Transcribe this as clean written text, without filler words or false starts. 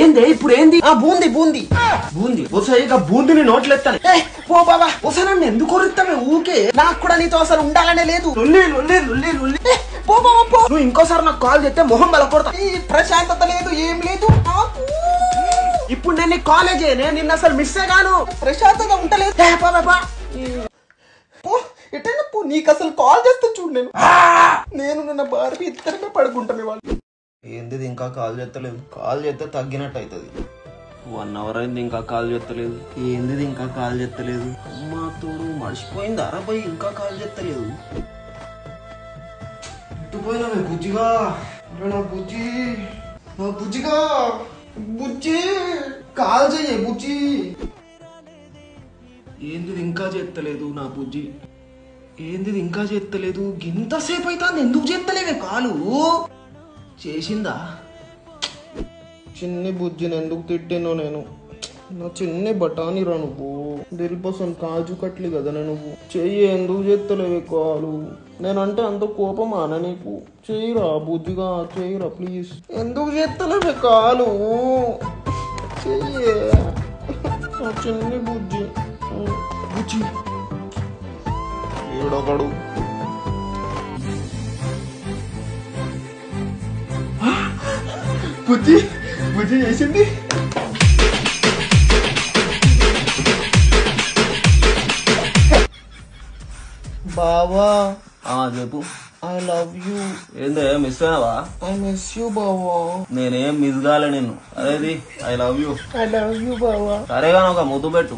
ఏంది ఇప్పుడు ఏంది? బూంది బూంది బూంది బొస ఇక బూందిని నోట్లెత్తాను. పో బాబా. బొస నన్ను ఎందుకు కొరుతావే ఊకే? నాకు కూడా నీతో అసలు ఉండాలనే లేదు. లొల్లి లొల్లి లొల్లి లొల్లి. పో బాబా పో. నువ్వు ఇంకోసారి నాకు కాల్ చేస్తే మొహం బల కొడతా. ఈ ప్రశాంతత లేదు, ఏం లేదు నాకు. ఇప్పుడు నేను కాలేజ్ నిన్న అసలు మిస్ గాను. ప్రశాంతంగా ఉంటలేదు. ఎటైనా పో, నీకు అసలు కాల్ చేస్తే చూడు. నేను నిన్న భార్య ఇద్దరమే పడుకుంటాం ఇవాళ. ఏంది ఇంకా కాల్ చేస్తలేదు? కాల్ చేస్తే తగ్గినట్టు అవుతుంది. 1 hour అయింది ఇంకా కాల్ చేస్తలేదు. ఏంది ఇంకా కాల్ చేస్తలేదు? అమ్మా తోడు మర్చిపోయింది అరబై ఇంకా కాల్ చేస్తలేదు. పోయినా బుజ్జిగా, నా బుజ్జి, నా బుజ్జిగా, బుజ్జి కాల్ చెయ్యి బుజ్జి. ఏంది ఇంకా చేస్తలేదు నా బుజ్జి? ఏంది ఇంకా చేస్తలేదు? ఇంతసేపు అయితే ఎందుకు చేస్తలేవే కాలు? చేసిందా? చిన్ని బుజ్జిని ఎందుకు తిట్టానో నేను. నా చిన్ని బఠానీరా నువ్వు. దిల్పసం కాజు కట్లి కదా నువ్వు. చెయ్యి ఎందుకు చేస్తలేవే కాలు? నేనంటే అంత కోపమానా నీకు? చెయ్యిరా బుజ్జిగా, చెయ్యిరా ప్లీజ్. ఎందుకు చేస్తలేవే కాలు? చెయ్యే నా చిన్ని బుజ్జి. బుజ్జి ఏడొకడు. బుజ్జి బుజ్జి చేసింది. బావా చెప్పు. I love you. ఏందే మిస్ అయినావా? ఐ మిస్ యూ బావా. నేనేం మిస్ కాలే నిన్ను. అదేది I love you. I love you బావా. సరేగా ఒక ముద్దు పెట్టు.